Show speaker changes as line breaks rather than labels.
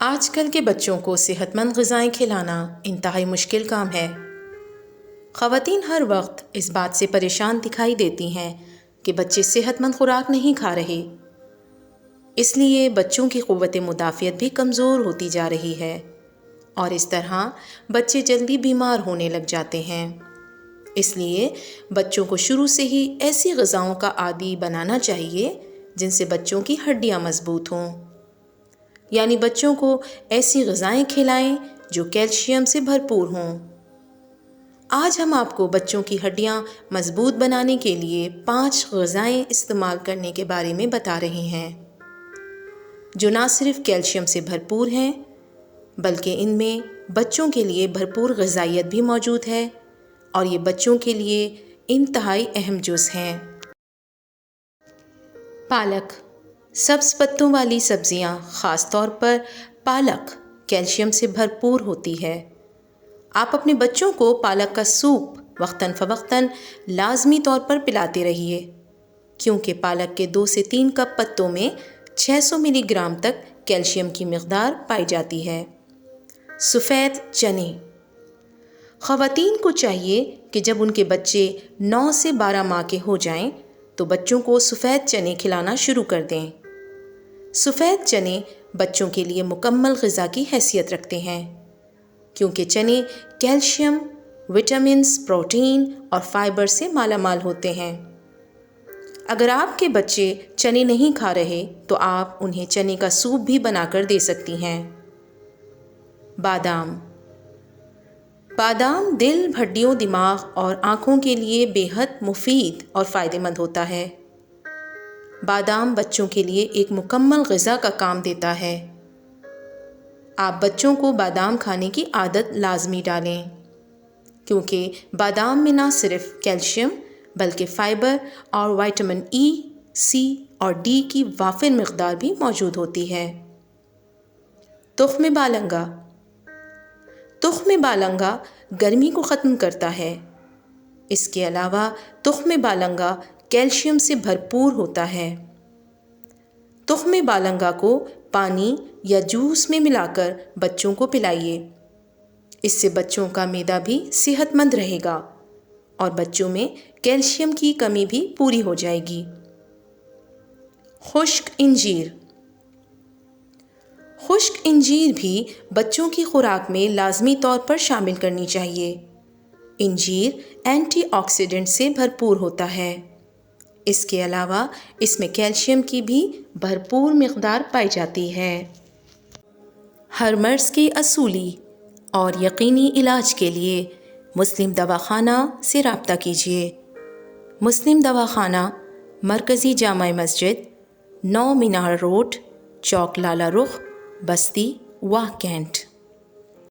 آج کل کے بچوں کو صحت مند غذائیں کھلانا انتہائی مشکل کام ہے۔ خواتین ہر وقت اس بات سے پریشان دکھائی دیتی ہیں کہ بچے صحت مند خوراک نہیں کھا رہے، اس لیے بچوں کی قوت مدافعت بھی کمزور ہوتی جا رہی ہے اور اس طرح بچے جلدی بیمار ہونے لگ جاتے ہیں۔ اس لیے بچوں کو شروع سے ہی ایسی غذاؤں کا عادی بنانا چاہیے جن سے بچوں کی ہڈیاں مضبوط ہوں، یعنی بچوں کو ایسی غذائیں کھلائیں جو کیلشیم سے بھرپور ہوں۔ آج ہم آپ کو بچوں کی ہڈیاں مضبوط بنانے کے لیے 5 غذائیں استعمال کرنے کے بارے میں بتا رہے ہیں جو نہ صرف کیلشیم سے بھرپور ہیں بلکہ ان میں بچوں کے لیے بھرپور غذائیت بھی موجود ہے اور یہ بچوں کے لیے انتہائی اہم جز ہیں۔ پالک، سبز پتوں والی سبزیاں، خاص طور پر پالک کیلشیم سے بھرپور ہوتی ہے۔ آپ اپنے بچوں کو پالک کا سوپ وقتاً فوقتاً لازمی طور پر پلاتے رہیے، کیونکہ پالک کے 2 سے 3 کپ پتوں میں 600 ملی گرام تک کیلشیم کی مقدار پائی جاتی ہے۔ سفید چنے، خواتین کو چاہیے کہ جب ان کے بچے 9 سے 12 ماہ کے ہو جائیں تو بچوں کو سفید چنے کھلانا شروع کر دیں۔ سفید چنے بچوں کے لیے مکمل غذا کی حیثیت رکھتے ہیں کیونکہ چنے کیلشیم، وٹامنز، پروٹین اور فائبر سے مالا مال ہوتے ہیں۔ اگر آپ کے بچے چنے نہیں کھا رہے تو آپ انہیں چنے کا سوپ بھی بنا کر دے سکتی ہیں۔ بادام، بادام دل، ہڈیوں، دماغ اور آنکھوں کے لیے بے حد مفید اور فائدہ مند ہوتا ہے۔ بادام بچوں کے لیے ایک مکمل غذا کا کام دیتا ہے۔ آپ بچوں کو بادام کھانے کی عادت لازمی ڈالیں کیونکہ بادام میں نہ صرف کیلشیم بلکہ فائبر اور وٹامن ای، سی اور ڈی کی وافر مقدار بھی موجود ہوتی ہے۔ تخم بالنگا، تخم بالنگا گرمی کو ختم کرتا ہے۔ اس کے علاوہ تخم بالنگا کیلشیم سے بھرپور ہوتا ہے۔ تخم بالنگا کو پانی یا جوس میں ملا کر بچوں کو پلائیے، اس سے بچوں کا معدہ بھی صحت مند رہے گا اور بچوں میں کیلشیم کی کمی بھی پوری ہو جائے گی۔ خشک انجیر، خشک انجیر بھی بچوں کی خوراک میں لازمی طور پر شامل کرنی چاہیے۔ انجیر اینٹی آکسیڈنٹ سے بھرپور ہوتا ہے۔ اس کے علاوہ اس میں کیلشیم کی بھی بھرپور مقدار پائی جاتی ہے۔ ہر مرض کی اصولی اور یقینی علاج کے لیے مسلم دواخانہ سے رابطہ کیجیے۔ مسلم دواخانہ، مرکزی جامع مسجد، 9 مینار روڈ، چوک لالہ رخ، بستی، واہ کینٹ۔